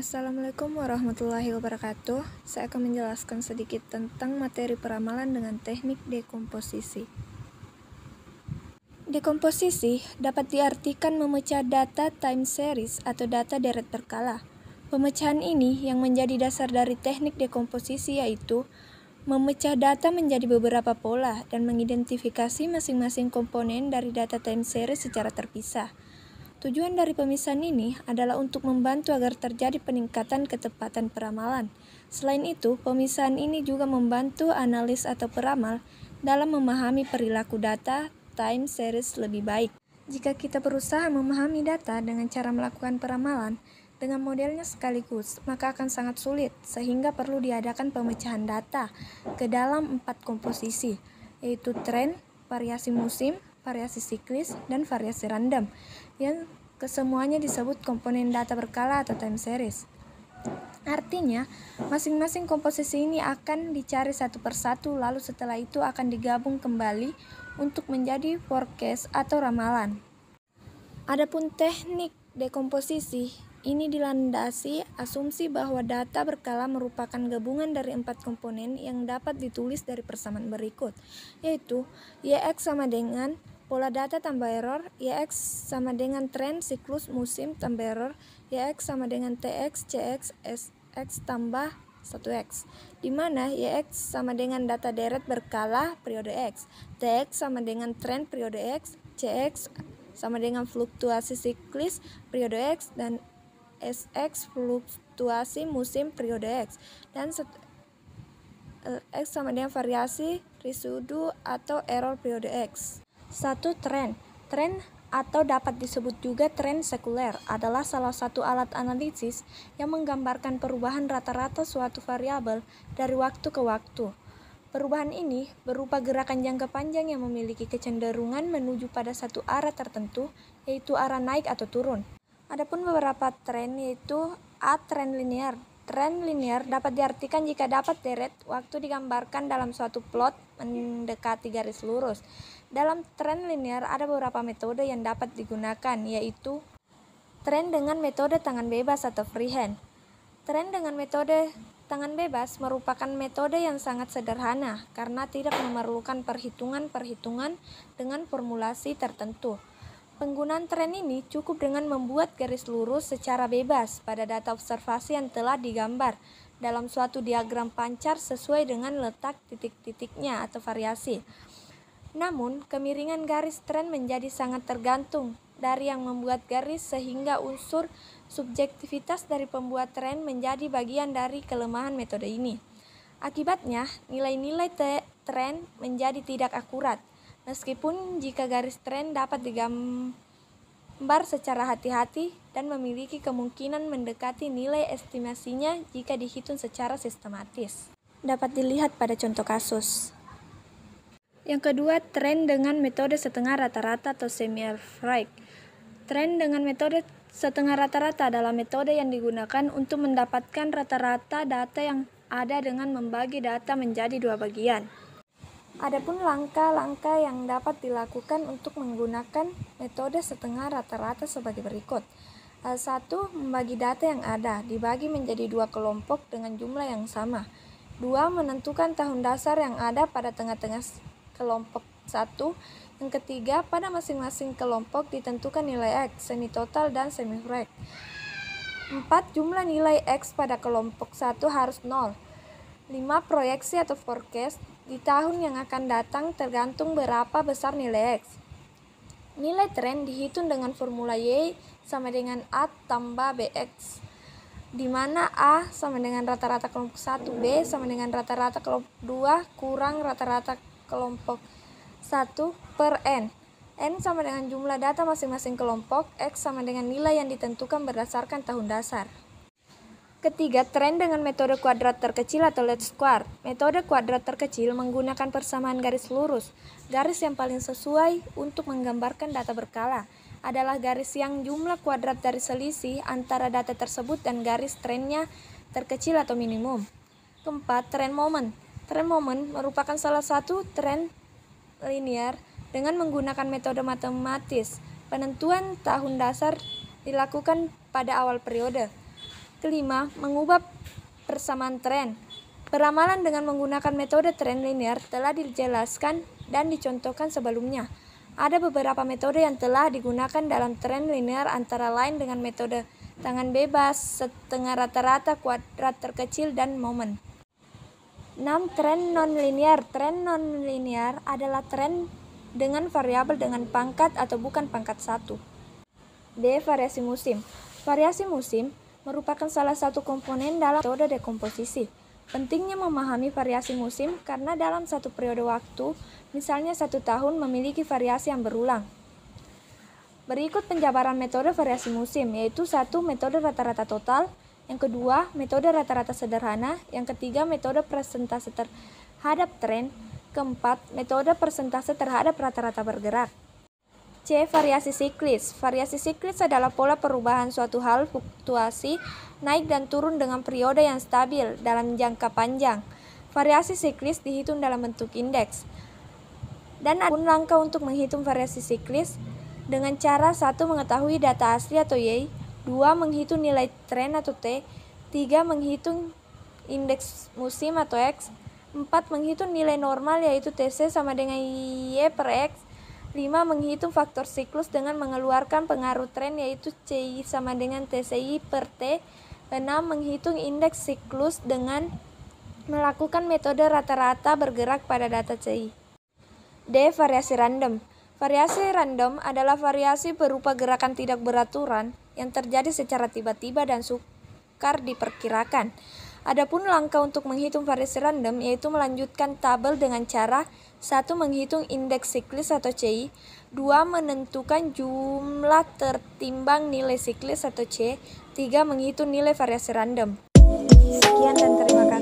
Assalamualaikum warahmatullahi wabarakatuh. Saya akan menjelaskan sedikit tentang materi peramalan dengan teknik dekomposisi. Dekomposisi dapat diartikan memecah data time series atau data deret berkala. Pemecahan ini yang menjadi dasar dari teknik dekomposisi yaitu memecah data menjadi beberapa pola dan mengidentifikasi masing-masing komponen dari data time series secara terpisah. Tujuan dari pemisahan ini adalah untuk membantu agar terjadi peningkatan ketepatan peramalan. Selain itu, pemisahan ini juga membantu analis atau peramal dalam memahami perilaku data time series lebih baik. Jika kita berusaha memahami data dengan cara melakukan peramalan dengan modelnya sekaligus, maka akan sangat sulit, sehingga perlu diadakan pemecahan data ke dalam 4 komposisi, yaitu tren, variasi musim, variasi siklis, dan variasi random, yang kesemuanya disebut komponen data berkala atau time series. Artinya, masing-masing komposisi ini akan dicari satu persatu, lalu setelah itu akan digabung kembali untuk menjadi forecast atau ramalan. Adapun teknik dekomposisi ini dilandasi asumsi bahwa data berkala merupakan gabungan dari 4 komponen yang dapat ditulis dari persamaan berikut, yaitu YX sama dengan pola data tambah error, YX sama dengan tren siklus musim tambah error, YX sama dengan TX, CX, SX tambah 1X, di mana YX sama dengan data deret berkala periode X, TX sama dengan tren periode X, CX sama dengan fluktuasi siklis periode X, dan SX fluktuasi musim periode X, dan X sama dengan variasi residu atau error periode X. 1. Tren. Tren atau dapat disebut juga tren sekuler adalah salah satu alat analisis yang menggambarkan perubahan rata-rata suatu variabel dari waktu ke waktu. Perubahan ini berupa gerakan jangka panjang yang memiliki kecenderungan menuju pada satu arah tertentu, yaitu arah naik atau turun. Adapun beberapa tren yaitu A. Tren linear. Tren linear dapat diartikan jika dapat deret waktu digambarkan dalam suatu plot mendekati garis lurus. Dalam tren linear ada beberapa metode yang dapat digunakan, yaitu tren dengan metode tangan bebas atau freehand. Tren dengan metode tangan bebas merupakan metode yang sangat sederhana karena tidak memerlukan perhitungan-perhitungan dengan formulasi tertentu. Penggunaan tren ini cukup dengan membuat garis lurus secara bebas pada data observasi yang telah digambar dalam suatu diagram pancar sesuai dengan letak titik-titiknya atau variasi. Namun, kemiringan garis tren menjadi sangat tergantung dari yang membuat garis, sehingga unsur subjektivitas dari pembuat tren menjadi bagian dari kelemahan metode ini. Akibatnya, nilai-nilai tren menjadi tidak akurat, meskipun jika garis tren dapat digambar secara hati-hati dan memiliki kemungkinan mendekati nilai estimasinya jika dihitung secara sistematis. Dapat dilihat pada contoh kasus. Yang kedua, tren dengan metode setengah rata-rata atau semi-average. Tren dengan metode setengah rata-rata adalah metode yang digunakan untuk mendapatkan rata-rata data yang ada dengan membagi data menjadi dua bagian. Adapun langkah-langkah yang dapat dilakukan untuk menggunakan metode setengah rata-rata sebagai berikut. 1. Membagi data yang ada dibagi menjadi dua kelompok dengan jumlah yang sama. 2. Menentukan tahun dasar yang ada pada tengah-tengah kelompok 1. Yang ketiga, pada masing-masing kelompok ditentukan nilai X, semi total dan semi frek. 4. Jumlah nilai X pada kelompok 1 harus 0. 5. Proyeksi atau forecast di tahun yang akan datang tergantung berapa besar nilai X. Nilai tren dihitung dengan formula Y sama dengan A tambah BX, di mana A sama dengan rata-rata kelompok 1, B sama dengan rata-rata kelompok 2 kurang rata-rata kelompok 1 per N. N sama dengan jumlah data masing-masing kelompok, X sama dengan nilai yang ditentukan berdasarkan tahun dasar. Ketiga, tren dengan metode kuadrat terkecil atau least square. Metode kuadrat terkecil menggunakan persamaan garis lurus. Garis yang paling sesuai untuk menggambarkan data berkala adalah garis yang jumlah kuadrat dari selisih antara data tersebut dan garis trennya terkecil atau minimum. Keempat, tren moment. Tren moment merupakan salah satu tren linear dengan menggunakan metode matematis. Penentuan tahun dasar dilakukan pada awal periode. Kelima, mengubah persamaan tren. Peramalan dengan menggunakan metode tren linear telah dijelaskan dan dicontohkan sebelumnya. Ada beberapa metode yang telah digunakan dalam tren linear, antara lain dengan metode tangan bebas, setengah rata-rata, kuadrat terkecil, dan momen. 6. Tren nonlinear. Tren nonlinear adalah tren dengan variabel dengan pangkat atau bukan pangkat 1. D. Variasi musim. Variasi musim merupakan salah satu komponen dalam metode dekomposisi. Pentingnya memahami variasi musim karena dalam satu periode waktu, misalnya 1 tahun, memiliki variasi yang berulang. Berikut penjabaran metode variasi musim, yaitu 1. Metode rata-rata total, yang kedua, metode rata-rata sederhana, yang ketiga, metode persentase terhadap tren, keempat, metode persentase terhadap rata-rata bergerak. C. Variasi siklis. Variasi siklis adalah pola perubahan suatu hal, fluktuasi, naik dan turun dengan periode yang stabil dalam jangka panjang. Variasi siklis dihitung dalam bentuk indeks. Dan ada pun langkah untuk menghitung variasi siklis dengan cara 1. Mengetahui data asli atau Y, 2. Menghitung nilai tren atau T, 3. Menghitung indeks musim atau X, 4. Menghitung nilai normal yaitu TC sama dengan Y per X, 5. Menghitung faktor siklus dengan mengeluarkan pengaruh tren yaitu CI sama dengan TCI per T, 6. Menghitung indeks siklus dengan melakukan metode rata-rata bergerak pada data CI. D. Variasi random. Variasi random adalah variasi berupa gerakan tidak beraturan yang terjadi secara tiba-tiba dan sukar diperkirakan. Adapun langkah untuk menghitung variasi random yaitu melanjutkan tabel dengan cara 1. Menghitung indeks siklis atau CI, 2. Menentukan jumlah tertimbang nilai siklis atau C, 3. Menghitung nilai variasi random. Sekian dan terima kasih.